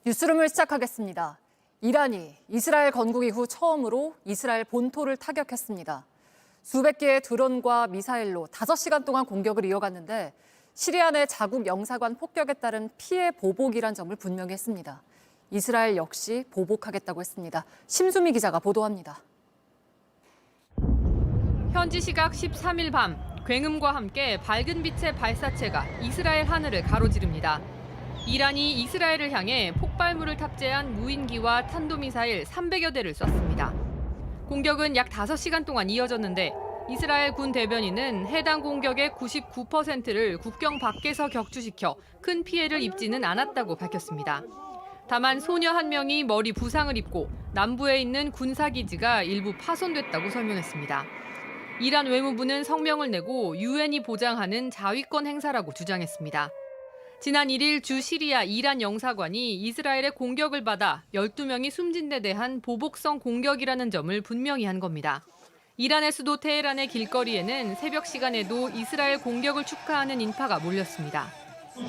뉴스룸을 시작하겠습니다. 이란이 이스라엘 건국 이후 처음으로 이스라엘 본토를 타격했습니다. 수백 개의 드론과 미사일로 5시간 동안 공격을 이어갔는데 시리아 내 자국 영사관 폭격에 따른 피해 보복이란 점을 분명히 했습니다. 이스라엘 역시 보복하겠다고 했습니다. 심수미 기자가 보도합니다. 현지 시각 13일 밤, 굉음과 함께 밝은 빛의 발사체가 이스라엘 하늘을 가로지릅니다. 이란이 이스라엘을 향해 폭발물을 탑재한 무인기와 탄도미사일 300여 대를 쐈습니다. 공격은 약 5시간 동안 이어졌는데 이스라엘 군 대변인은 해당 공격의 99%를 국경 밖에서 격추시켜 큰 피해를 입지는 않았다고 밝혔습니다. 다만 소녀 한 명이 머리 부상을 입고 남부에 있는 군사기지가 일부 파손됐다고 설명했습니다. 이란 외무부는 성명을 내고 유엔이 보장하는 자위권 행사라고 주장했습니다. 지난 1일 주 시리아 이란 영사관이 이스라엘의 공격을 받아 12명이 숨진 데 대한 보복성 공격이라는 점을 분명히 한 겁니다. 이란의 수도 테헤란의 길거리에는 새벽 시간에도 이스라엘 공격을 축하하는 인파가 몰렸습니다.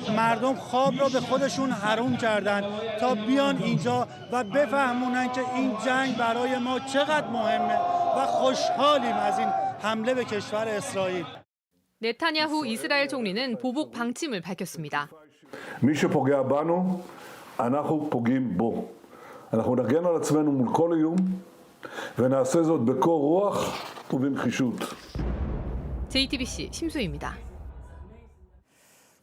مردم خواب را به خودشون حروم کردن تا بیان اینجا و بفهمونن که این جنگ برای ما چقدر مهمه و خوشحالیم از این حمله به کشور اسرائیل. 네타냐후 이스라엘 총리는 보복 방침을 밝혔습니다. מי שפוגע בנו, אנחנו פוגעים בו. אנחנו נגן על עצמנו מול כל איום ונעשה זאת בקור רוח ובנחישות. JTBC 심수희입니다.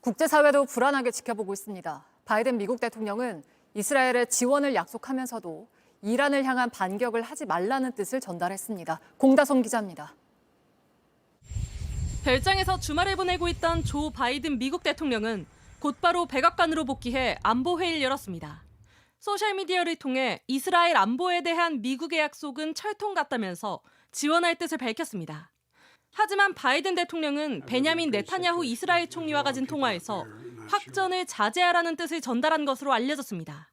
국제사회도 불안하게 지켜보고 있습니다. 바이든 미국 대통령은 이스라엘의 지원을 약속하면서도 이란을 향한 반격을 하지 말라는 뜻을 전달했습니다. 공다솜 기자입니다. 별장에서 주말을 보내고 있던 조 바이든 미국 대통령은 곧바로 백악관으로 복귀해 안보회의를 열었습니다. 소셜미디어를 통해 이스라엘 안보에 대한 미국의 약속은 철통 같다면서 지원할 뜻을 밝혔습니다. 하지만 바이든 대통령은 베냐민 네타냐후 이스라엘 총리와 가진 통화에서 확전을 자제하라는 뜻을 전달한 것으로 알려졌습니다.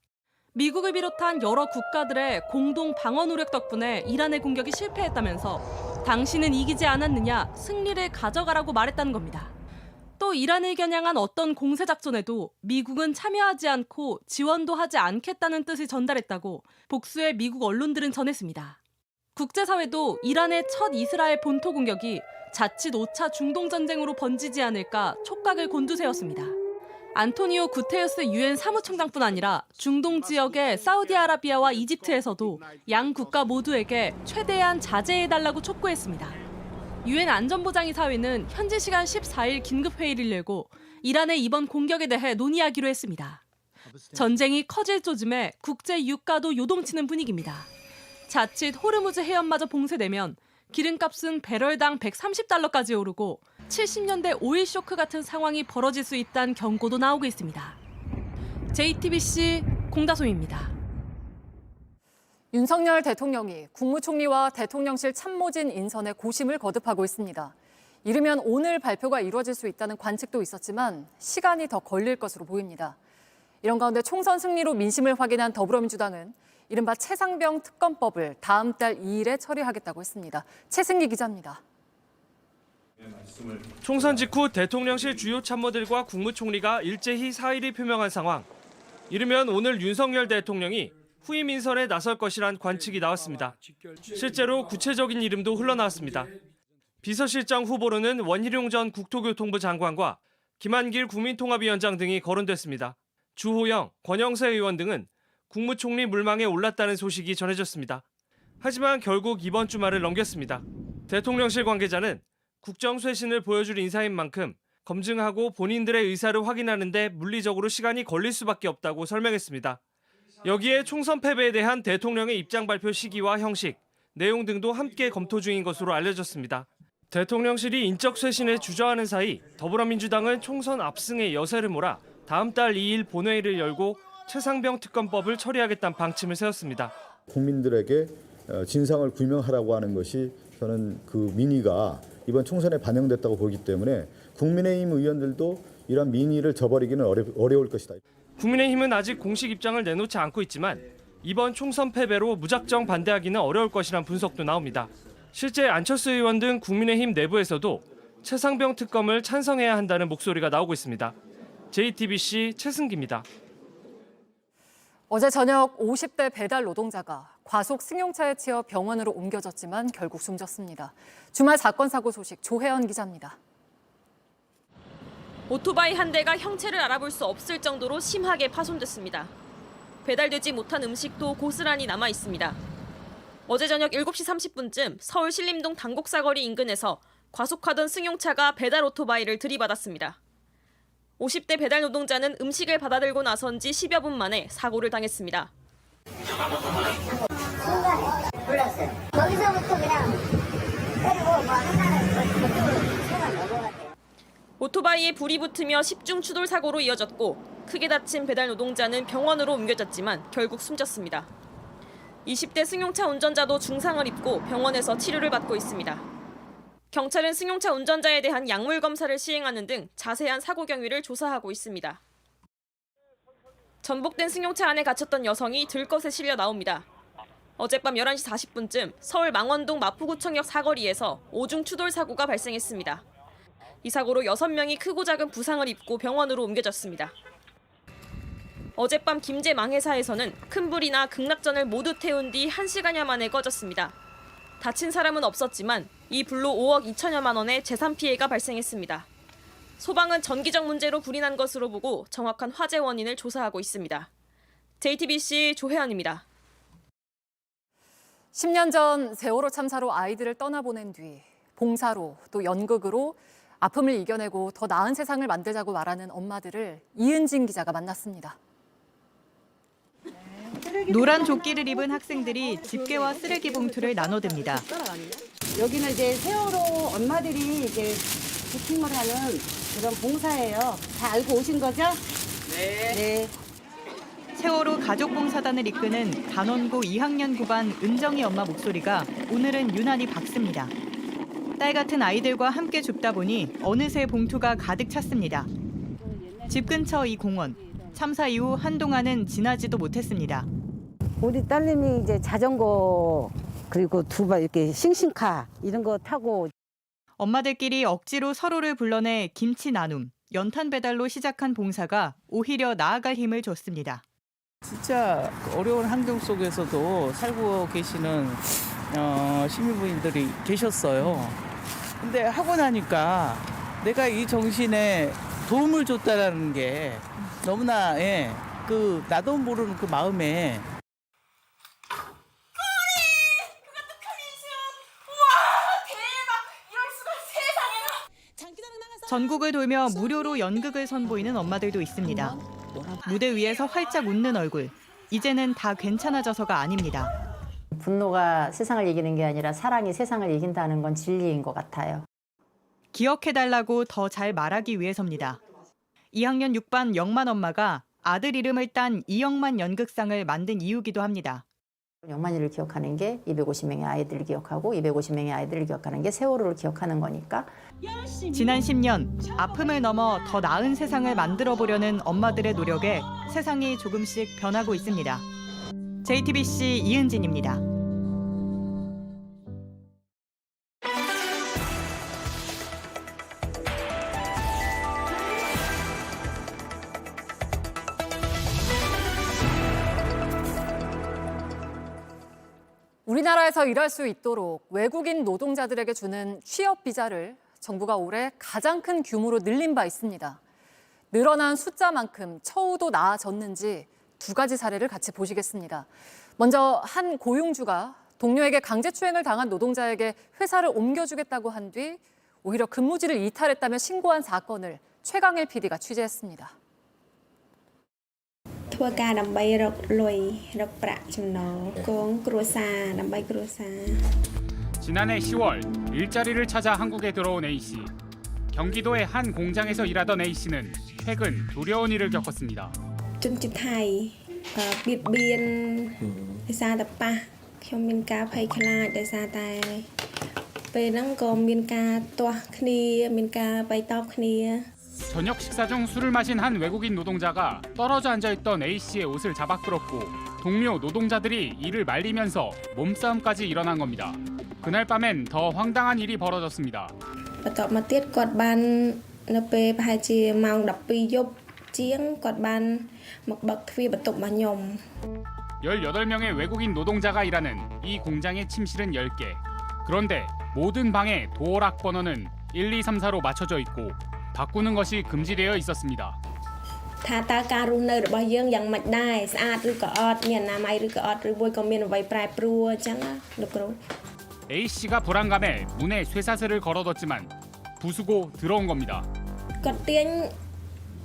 미국을 비롯한 여러 국가들의 공동 방어 노력 덕분에 이란의 공격이 실패했다면서 당신은 이기지 않았느냐, 승리를 가져가라고 말했다는 겁니다. 또 이란을 겨냥한 어떤 공세작전에도 미국은 참여하지 않고 지원도 하지 않겠다는 뜻을 전달했다고 복수의 미국 언론들은 전했습니다. 국제사회도 이란의 첫 이스라엘 본토 공격이 자칫 5차 중동전쟁으로 번지지 않을까 촉각을 곤두세웠습니다. 안토니오 구테르스 유엔 사무총장뿐 아니라 중동 지역의 사우디아라비아와 이집트에서도 양 국가 모두에게 최대한 자제해달라고 촉구했습니다. 유엔 안전보장이사회는 현지 시간 14일 긴급회의를 열고 이란의 이번 공격에 대해 논의하기로 했습니다. 전쟁이 커질 조짐에 국제 유가도 요동치는 분위기입니다. 자칫 호르무즈 해협마저 봉쇄되면 기름값은 배럴당 130달러까지 오르고 70년대 오일 쇼크 같은 상황이 벌어질 수 있다는 경고도 나오고 있습니다. JTBC 공다솜입니다. 윤석열 대통령이 국무총리와 대통령실 참모진 인선에 고심을 거듭하고 있습니다. 이르면 오늘 발표가 이루어질 수 있다는 관측도 있었지만 시간이 더 걸릴 것으로 보입니다. 이런 가운데 총선 승리로 민심을 확인한 더불어민주당은 이른바 최상병 특검법을 다음 달 2일에 처리하겠다고 했습니다. 최승기 기자입니다. 총선 직후 대통령실 주요 참모들과 국무총리가 일제히 사의를 표명한 상황. 이르면 오늘 윤석열 대통령이 후임 인선에 나설 것이란 관측이 나왔습니다. 실제로 구체적인 이름도 흘러나왔습니다. 비서실장 후보로는 원희룡 전 국토교통부 장관과 김한길 국민통합위원장 등이 거론됐습니다. 주호영, 권영세 의원 등은 국무총리 물망에 올랐다는 소식이 전해졌습니다. 하지만 결국 이번 주말을 넘겼습니다. 대통령실 관계자는 국정 쇄신을 보여줄 인사인 만큼 검증하고 본인들의 의사를 확인하는 데 물리적으로 시간이 걸릴 수밖에 없다고 설명했습니다. 여기에 총선 패배에 대한 대통령의 입장 발표 시기와 형식, 내용 등도 함께 검토 중인 것으로 알려졌습니다. 대통령실이 인적 쇄신에 주저하는 사이 더불어민주당은 총선 압승의 여세를 몰아 다음 달 2일 본회의를 열고 최상병 특검법을 처리하겠다는 방침을 세웠습니다. 국민들에게 진상을 규명하라고 하는 것이 저는 그 민의가 이번 총선에 반영됐다고 보기 때문에 국민의힘 의원들도 이런 민의를 저버리기는 어려울 것이다. 국민의힘은 아직 공식 입장을 내놓지 않고 있지만 이번 총선 패배로 무작정 반대하기는 어려울 것이란 분석도 나옵니다. 실제 안철수 의원 등 국민의힘 내부에서도 최상병 특검을 찬성해야 한다는 목소리가 나오고 있습니다. JTBC 최승기입니다. 어제 저녁 50대 배달 노동자가 과속 승용차에 치여 병원으로 옮겨졌지만 결국 숨졌습니다. 주말 사건 사고 소식 조혜연 기자입니다. 오토바이 한 대가 형체를 알아볼 수 없을 정도로 심하게 파손됐습니다. 배달되지 못한 음식도 고스란히 남아 있습니다. 어제 저녁 7시 30분쯤 서울 신림동 당곡사거리 인근에서 과속하던 승용차가 배달 오토바이를 들이받았습니다. 50대 배달 노동자는 음식을 받아들고 나선 지 10여 분 만에 사고를 당했습니다. 놀랐어요. 거기서부터 그냥 때리고 오토바이에 불이 붙으며 10중 추돌 사고로 이어졌고 크게 다친 배달 노동자는 병원으로 옮겨졌지만 결국 숨졌습니다. 20대 승용차 운전자도 중상을 입고 병원에서 치료를 받고 있습니다. 경찰은 승용차 운전자에 대한 약물 검사를 시행하는 등 자세한 사고 경위를 조사하고 있습니다. 전복된 승용차 안에 갇혔던 여성이 들것에 실려 나옵니다. 어젯밤 11시 40분쯤 서울 망원동 마포구청역 사거리에서 5중 추돌 사고가 발생했습니다. 이 사고로 6명이 크고 작은 부상을 입고 병원으로 옮겨졌습니다. 어젯밤 김제 망해사에서는 큰 불이나 극락전을 모두 태운 뒤 1시간여 만에 꺼졌습니다. 다친 사람은 없었지만 이 불로 5억 2천여만 원의 재산 피해가 발생했습니다. 소방은 전기적 문제로 불이 난 것으로 보고 정확한 화재 원인을 조사하고 있습니다. JTBC 조혜연입니다. 10년 전 세월호 참사로 아이들을 떠나보낸 뒤 봉사로 또 연극으로 아픔을 이겨내고 더 나은 세상을 만들자고 말하는 엄마들을 이은진 기자가 만났습니다. 노란 조끼를 입은 학생들이 집게와 쓰레기 봉투를 나눠듭니다. 여기는 이제 세월호 엄마들이 이제 부킹을 하는 그런 봉사예요. 다 알고 오신 거죠? 네. 세월호 가족봉사단을 이끄는 단원고 2학년 9반 은정이 엄마 목소리가 오늘은 유난히 밝습니다. 딸 같은 아이들과 함께 줍다 보니 어느새 봉투가 가득 찼습니다. 집 근처 이 공원, 참사 이후 한동안은 지나지도 못했습니다. 우리 딸내미 이제 자전거 그리고 두발 이렇게 싱싱카 이런 거 타고 엄마들끼리 억지로 서로를 불러내 김치 나눔, 연탄 배달로 시작한 봉사가 오히려 나아갈 힘을 줬습니다. 진짜 어려운 환경 속에서도 살고 계시는 시민분들이 계셨어요. 근데 하고 나니까 내가 이 정신에 도움을 줬다라는 게 너무나 그 나도 모르는 그 마음에 전국을 돌며 무료로 연극을 선보이는 엄마들도 있습니다. 무대 위에서 활짝 웃는 얼굴. 이제는 다 괜찮아져서가 아닙니다. 분노가 세상을 이기는 게 아니라 사랑이 세상을 이긴다는 건 진리인 것 같아요. 기억해달라고 더 잘 말하기 위해서입니다. 2학년 6반 영만 엄마가 아들 이름을 딴 이영만 연극상을 만든 이유기도 합니다. 영만이를 기억하는 게 250명의 아이들을 기억하고 250명의 아이들을 기억하는 게 세월호를 기억하는 거니까. 지난 10년 아픔을 넘어 더 나은 세상을 만들어보려는 엄마들의 노력에 세상이 조금씩 변하고 있습니다. JTBC 이은진입니다. 우리나라에서 일할 수 있도록 외국인 노동자들에게 주는 취업 비자를 정부가 올해 가장 큰 규모로 늘린 바 있습니다. 늘어난 숫자만큼 처우도 나아졌는지 두 가지 사례를 같이 보시겠습니다. 먼저 한 고용주가 동료에게 강제추행을 당한 노동자에게 회사를 옮겨주겠다고 한 뒤 오히려 근무지를 이탈했다며 신고한 사건을 최강일 PD가 취재했습니다. 지난해 10월 일자리를 찾아 한국에 들어온 A씨. 경기도의 한 공장에서 일하던 A씨는 최근 두려운 일을 겪었습니다. 저녁 식사 중 술을 마신 한 외국인 노동자가 떨어져 앉아있던 A씨의 옷을 잡아 끌었고 동료 노동자들이 이를 말리면서 몸싸움까지 일어난 겁니다. 그날 밤엔 더 황당한 일이 벌어졌습니다. ជាងគាត់បានមកបឹកទ្វារបន្ទប់របស់ខ្ញុំ 18명의 외국인 노동자가 일하는 이 공장의 침실은 10개. 그런데 모든 방에 도어락 번호는 1, 2, 3, 4로 맞춰져 있고 바꾸는 것이 금지되어 있었습니다. ថាតើការរស់នៅរបស់យើងយ៉ាងម៉េចដែរស្អាតឬក៏អត់មានអនាម័យឬក៏អត់ឬមួយក៏មានអ្វីប្រែប្រួលអញ្ចឹងណាលោកគ្រូ A씨가 불안감에 문에 쇠사슬을 걸어뒀지만 부수고 들어온 겁니다. គាត់ទាញ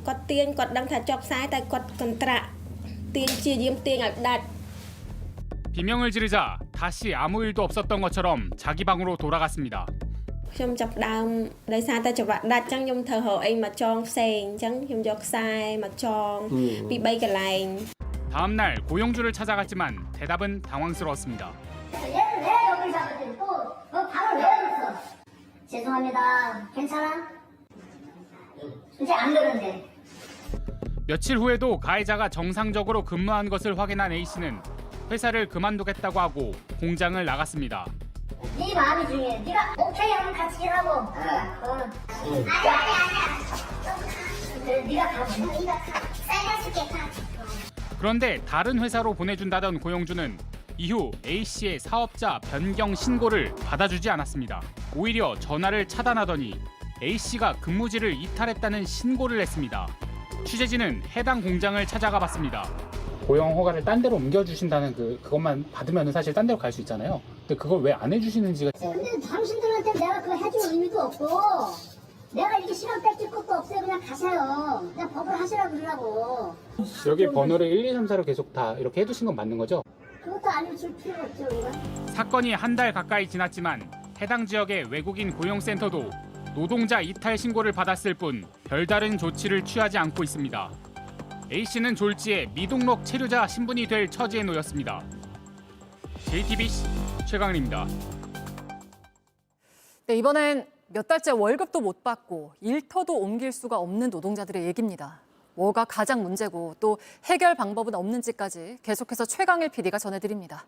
គាត់ដឹងថាជាប់ខ្សែតែគាត់កន្ត្រាក់ទាញជាយាមទាញឲ្យដាច់ 비명을 지르자 다시 아무 일도 없었던 것처럼 자기 방으로 돌아갔습니다. ខ្ញុំចាប់ដើមដោយសារតែច្បាក់ដាច់អញ្ចឹងខ្ញុំធ្វើរកអីមកចងផ្សេងអញ្ចឹងខ្ញុំយកខ្សែមកចងពី3កន្លែង 다음 날 고용주를 찾아갔지만 대답은 당황스러웠습니다. 얘는 왜 여기 잡았더니 너 바로 왜 했어? 죄송합니다. 괜찮아? 이제 안 그런데. 며칠 후에도 가해자가 정상적으로 근무한 것을 확인한 A씨는 회사를 그만두겠다고 하고 공장을 나갔습니다. 네 마음이 중요해. 네가 오케이 하면 같이 일하고. 아니야. 그래, 네가 가고. 네가 쌀가줄게. 그런데 다른 회사로 보내준다던 고용주는 이후 A씨의 사업자 변경 신고를 받아주지 않았습니다. 오히려 전화를 차단하더니 A씨가 근무지를 이탈했다는 신고를 했습니다. 취재진은 해당 공장을 찾아가 봤습니다. 고용 허가를 딴 데로 옮겨주신다는 그것만 받으면 사실 딴 데로 갈 수 있잖아요. 근데 그걸 왜 안 해주시는지가. 근데 당신들한테 내가 그거 해줄 의미도 없고 내가 이렇게 시간 뺏길 것도 없어요. 그냥 가세요. 그냥 법을 하시라고 그러라고. 여기 번호를 1, 2, 3, 4로 계속 다 이렇게 해두신 건 맞는 거죠? 그것도 알려줄 필요가 없죠. 우리가. 사건이 한 달 가까이 지났지만 해당 지역의 외국인 고용센터도 노동자 이탈 신고를 받았을 뿐 별다른 조치를 취하지 않고 있습니다. A씨는 졸지에 미등록 체류자 신분이 될 처지에 놓였습니다. JTBC 최강림입니다. 네, 이번엔 몇 달째 월급도 못 받고 일터도 옮길 수가 없는 노동자들의 얘기입니다. 뭐가 가장 문제고 또 해결 방법은 없는지까지 계속해서 최강일 PD가 전해드립니다.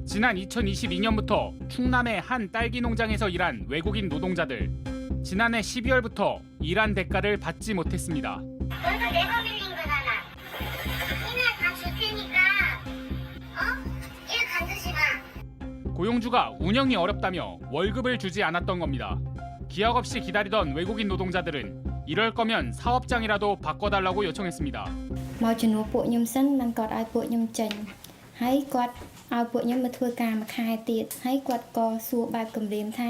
지난 2022년부터 충남의 한 딸기 농장에서 일한 외국인 노동자들. 지난해 12월부터 일한 대가를 받지 못했습니다. 너희가 내가 빌린 거잖아. 이날 다 줄 테니까 일 반드시 가. 고용주가 운영이 어렵다며 월급을 주지 않았던 겁니다. 기약 없이 기다리던 외국인 노동자들은 이럴 거면 사업장이라도 바꿔달라고 요청했습니다. មកជំនួសពួកខ្ញុំសិនបានគាត់ឲ្យពួកខ្ញុំចេញហើយគាត់ឲ្យពួកខ្ញុំមកធ្វើការមួយខែទៀតហើយគាត់ក៏សួរបែបកំរាមថា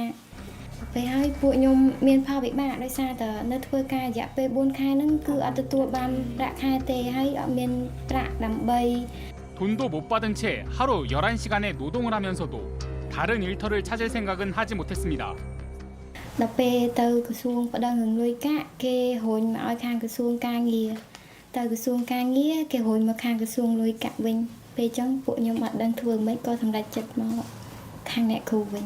ពេលហើយពួកខ្ញុំមានផលវិបាកដោយសារតែនៅធ្វើការរយៈពេល4ខែហ្នឹងគឺអត់ទទួលបានប្រាក់ខែទេហើយអត់មានប្រាក់ដើម្បី 돈도 못 받은 채 하루 11시간의 노동을 하면서도 다른 일터를 찾을 생각은 하지 못했습니다. ដល់ពេលទៅក្រសួងប្តឹងរឿងលុយកាក់គេរុញមកឲ្យខាងក្រសួងការងារទៅក្រសួងការងារគេរុញមកខាងក្រសួងលុយកាក់វិញពេលអញ្ចឹងពួកខ្ញុំអត់ដឹងធ្វើម៉េចក៏សម្រេចចិត្តមកខាងអ្នកគ្រូវិញ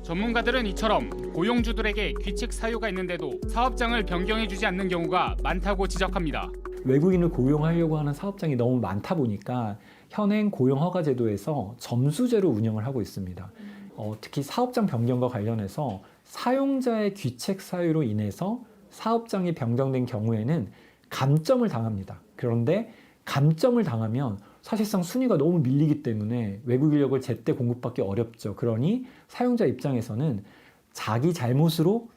전문가들은 이처럼 고용주들에게 규칙 사유가 있는데도 사업장을 변경해주지 않는 경우가 많다고 지적합니다. 외국인을 고용하려고 하는 사업장이 너무 많다 보니까 현행 고용허가제도에서 점수제로 운영을 하고 있습니다. 특히 사업장 변경과 관련해서 사용자의 귀책 사유로 인해서 사업장이 변경된 경우에는 감점을 당합니다. 그런데 감점을 당하면 사실상 순위가 너무 밀리기 때문에 외국 인력을 제때 공급받기 어렵죠. 그러니 사용자 입장에서는 자기 잘못으로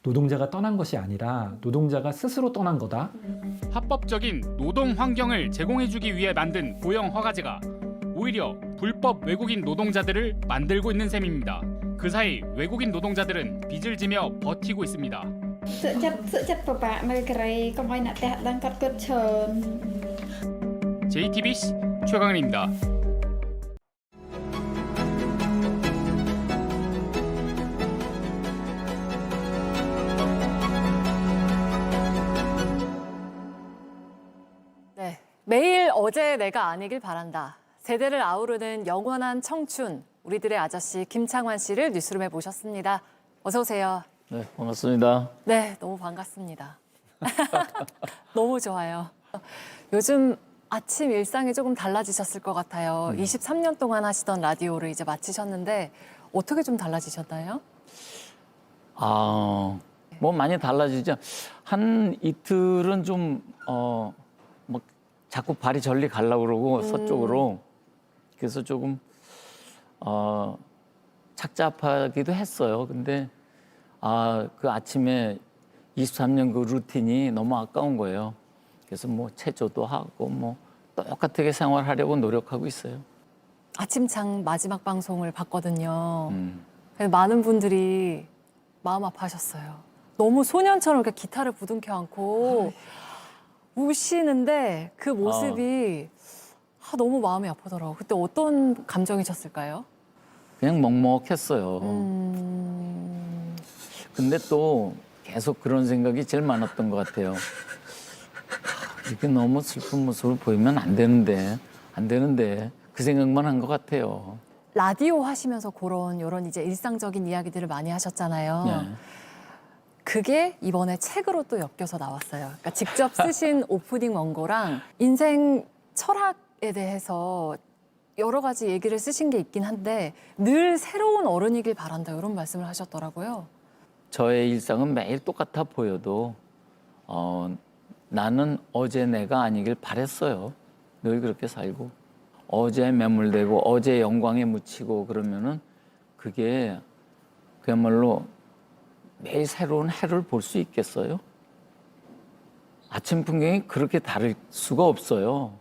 노동자가 떠난 것이 아니라 노동자가 스스로 떠난 거다. 합법적인 노동 환경을 제공해주기 위해 만든 고용 허가제가 오히려 불법 외국인 노동자들을 만들고 있는 셈입니다. 그 사이 외국인 노동자들은 빚을 지며 버티고 있습니다. JTBC 최강은입니다. 네, 매일 어제 내가 아니길 바란다. 세대를 아우르는 영원한 청춘, 우리들의 아저씨 김창환 씨를 뉴스룸에 모셨습니다. 어서 오세요. 네, 반갑습니다. 네, 너무 반갑습니다. 너무 좋아요. 요즘 아침 일상이 조금 달라지셨을 것 같아요. 23년 동안 하시던 라디오를 이제 마치셨는데 어떻게 좀 달라지셨나요? 뭐 많이 달라지죠. 한 이틀은 좀 막 자꾸 발이 절리 가려고 그러고 서쪽으로. 그래서 조금 착잡하기도 했어요. 근데 그 아침에 23년 그 루틴이 너무 아까운 거예요. 그래서 뭐 체조도 하고 뭐 똑같게 생활하려고 노력하고 있어요. 아침장 마지막 방송을 봤거든요. 그래서 많은 분들이 마음 아파하셨어요. 너무 소년처럼 이렇게 기타를 부둥켜 안고 우시는데 그 모습이 너무 마음이 아프더라고요. 그때 어떤 감정이셨을까요? 그냥 먹먹했어요. 근데 또 계속 그런 생각이 제일 많았던 것 같아요. 이렇게 너무 슬픈 모습을 보이면 안 되는데 그 생각만 한 것 같아요. 라디오 하시면서 이런 이제 일상적인 이야기들을 많이 하셨잖아요. 네. 그게 이번에 책으로 또 엮여서 나왔어요. 그러니까 직접 쓰신 오프닝 원고랑 인생 철학에 대해서 여러 가지 얘기를 쓰신 게 있긴 한데 늘 새로운 어른이길 바란다 이런 말씀을 하셨더라고요. 저의 일상은 매일 똑같아 보여도 나는 어제 내가 아니길 바랬어요. 늘 그렇게 살고 어제에 매몰되고 어제 영광에 묻히고 그러면은 그게 그야말로 매일 새로운 해를 볼 수 있겠어요? 아침 풍경이 그렇게 다를 수가 없어요.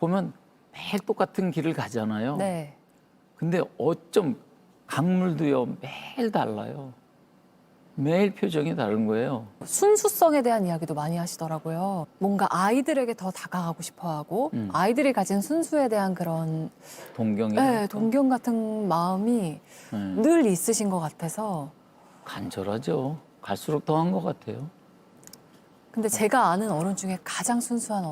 보면 매일 똑같은 길을 가잖아요. 네. 근데 어쩜 강물도요 매일 달라요. 매일 표정이 다른 거예요. 순수성에 대한 이야기도 많이 하시더라고요. 뭔가 아이들에게 더 다가가고 싶어하고 아이들이 가진 순수에 대한 그런 동경 같은 마음이 늘 있으신 것 같아서 간절하죠. 갈수록 더한 것 같아요. 근데 제가 아는 어른 중에 가장 순수한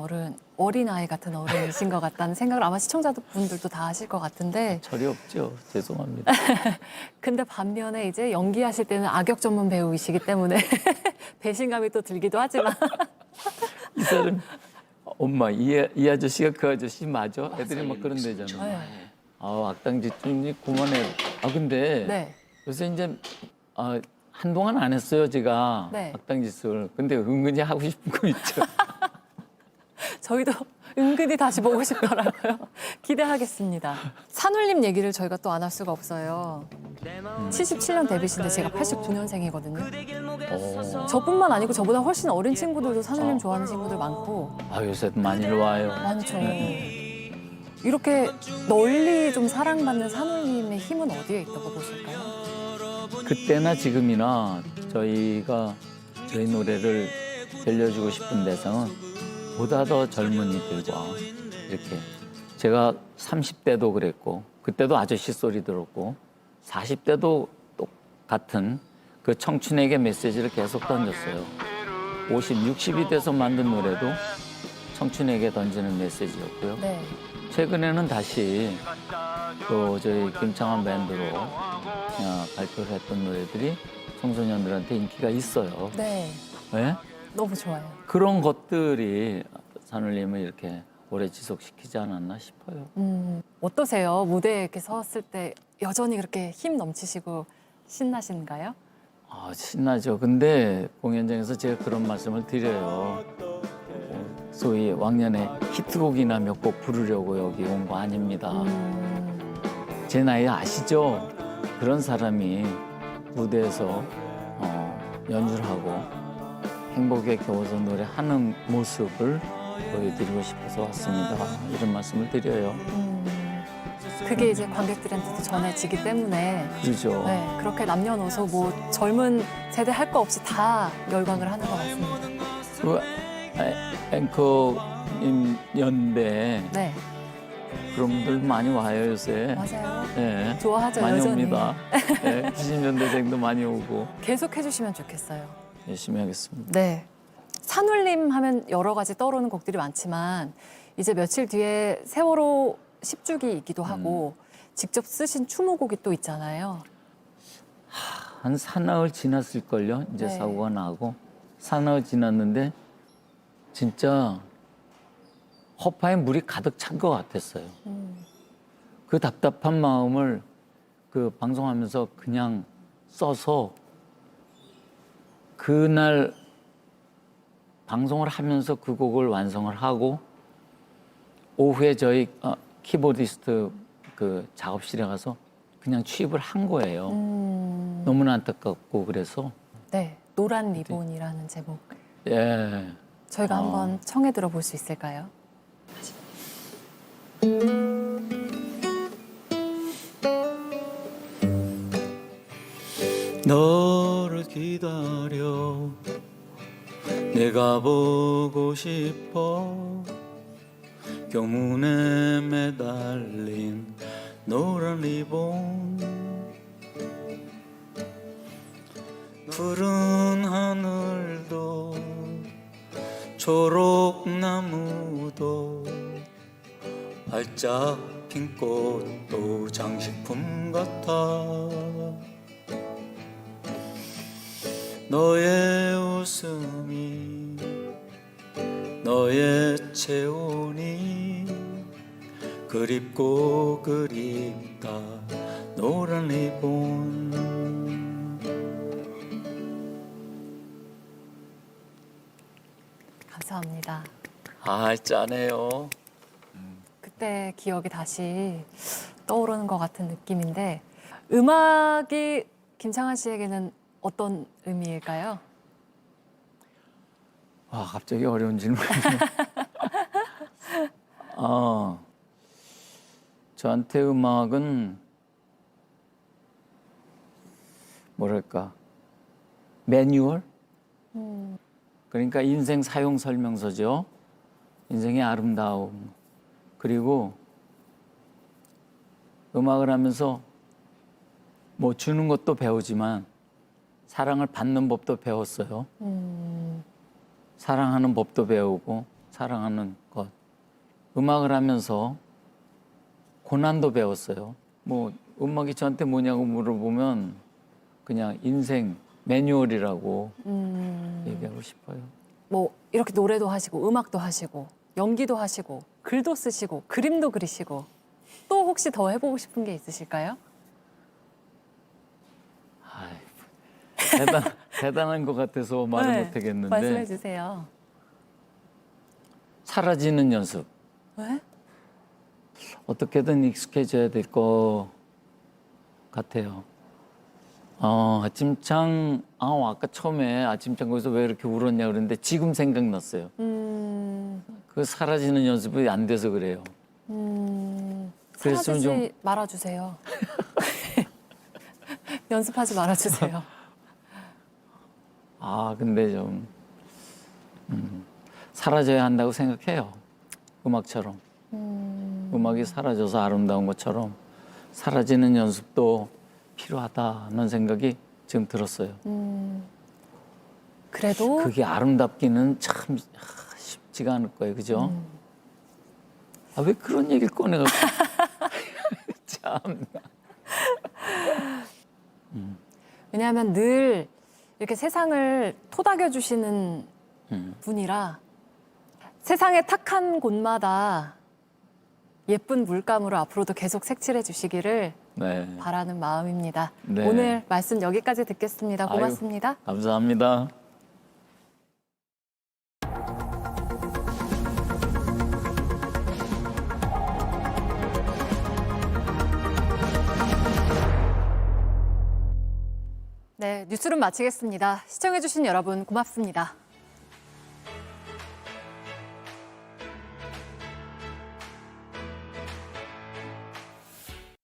어린아이 같은 어른이신 것 같다는 생각을 아마 시청자분들도 다 하실 것 같은데 철이 없죠. 죄송합니다. 근데 반면에 이제 연기하실 때는 악역 전문 배우이시기 때문에 배신감이 또 들기도 하지만 이 사람 엄마 이 아저씨가 그 아저씨 맞아? 애들이 막 그런 데잖아요. 악당짓 좀 그만해. 근데 네. 요새 이제 한동안 안 했어요, 제가. 네. 악당짓을. 근데 은근히 하고 싶은 거 있죠. 저희도 은근히 다시 보고 싶더라고요. 기대하겠습니다. 산울림 얘기를 저희가 또 안 할 수가 없어요. 77년 데뷔신데 제가 89년생이거든요. 저뿐만 아니고 저보다 훨씬 어린 친구들도 산울림 좋아하는 친구들 많고. 요새 많이 와요. 많죠. 이렇게 널리 좀 사랑받는 산울림의 힘은 어디에 있다고 보실까요? 그때나 지금이나 저희가 저희 노래를 들려주고 싶은 대상은 보다 더 젊은이들과 이렇게 제가 30대도 그랬고 그때도 아저씨 소리 들었고 40대도 똑같은 그 청춘에게 메시지를 계속 던졌어요. 50, 60이 돼서 만든 노래도 청춘에게 던지는 메시지였고요. 네. 최근에는 다시 또 저희 김창완 밴드로 발표를 했던 노래들이 청소년들한테 인기가 있어요. 네. 네? 너무 좋아요. 그런 것들이 산울림을 이렇게 오래 지속시키지 않았나 싶어요. 어떠세요? 무대에 이렇게 섰을 때 여전히 그렇게 힘 넘치시고 신나신가요? 신나죠. 근데 공연장에서 제가 그런 말씀을 드려요. 소위 왕년에 히트곡이나 몇 곡 부르려고 여기 온 거 아닙니다. 제 나이 아시죠? 그런 사람이 무대에서 연주를 하고 행복에 겨워서 노래하는 모습을 보여드리고 싶어서 왔습니다. 이런 말씀을 드려요. 그게 이제 관객들한테도 전해지기 때문에 그렇죠. 네, 그렇게 남녀노소 뭐 젊은 세대 할 거 없이 다 열광을 하는 것 같습니다. 그 앵커님 연배 네. 그런 분들 많이 와요 요새. 맞아요. 네. 좋아하죠, 많이 여전히. 옵니다. 네, 90년대생도 많이 오고. 계속 해주시면 좋겠어요. 열심히 하겠습니다. 네. 산울림 하면 여러 가지 떠오르는 곡들이 많지만 이제 며칠 뒤에 세월호 10주기이기도 하고 직접 쓰신 추모곡이 또 있잖아요. 한 사나흘 지났을걸요. 이제 네. 사고가 나고. 사나흘 지났는데 진짜 허파에 물이 가득 찬 것 같았어요. 그 답답한 마음을 그 방송하면서 그냥 써서 그날 방송을 하면서 그 곡을 완성을 하고 오후에 저희 키보디스트 그 작업실에 가서 그냥 취입을 한 거예요. 너무나 안타깝고 그래서. 네, 노란 리본이라는 제목. 예. 저희가 한번 청해 들어볼 수 있을까요? 너를 기다려 내가 보고 싶어 교문에 매달린 노란 리본 푸른 하늘도 초록 나무도 활짝 핀 꽃도 장식품 같아 너의 웃음이 너의 체온이 그립고 그립다 노란 리본 감사합니다. 아 짠해요. 그때 기억이 다시 떠오르는 것 같은 느낌인데 음악이 김창완 씨에게는 어떤 의미일까요? 와 갑자기 어려운 질문이네. 저한테 음악은 뭐랄까 매뉴얼? 그러니까 인생 사용 설명서죠. 인생의 아름다움. 그리고 음악을 하면서 뭐 주는 것도 배우지만 사랑을 받는 법도 배웠어요. 사랑하는 법도 배우고 사랑하는 것. 음악을 하면서 고난도 배웠어요. 뭐 음악이 저한테 뭐냐고 물어보면 그냥 인생 매뉴얼이라고 얘기하고 싶어요. 뭐 이렇게 노래도 하시고 음악도 하시고 연기도 하시고 글도 쓰시고 그림도 그리시고 또 혹시 더 해보고 싶은 게 있으실까요? 대단한 것 같아서 말을 네, 못하겠는데 말씀해 주세요. 사라지는 연습. 왜? 어떻게든 익숙해져야 될 것 같아요. 아침창 아까 처음에 아침창 거기서 왜 이렇게 울었냐 그랬는데 지금 생각났어요. 그 사라지는 연습이 안 돼서 그래요. 그랬으면 사라지지 말아주세요. 연습하지 말아주세요. 근데 좀 사라져야 한다고 생각해요. 음악처럼. 음악이 사라져서 아름다운 것처럼 사라지는 연습도 필요하다는 생각이 지금 들었어요. 그래도 그게 아름답기는 참 쉽지가 않을 거예요. 그죠? 왜 그런 얘기를 꺼내갖고 참. 왜냐하면 늘 이렇게 세상을 토닥여 주시는 분이라 세상의 탁한 곳마다 예쁜 물감으로 앞으로도 계속 색칠해 주시기를 네. 바라는 마음입니다. 네. 오늘 말씀 여기까지 듣겠습니다. 고맙습니다. 아유, 감사합니다. 네, 뉴스룸 마치겠습니다. 시청해 주신 여러분 고맙습니다.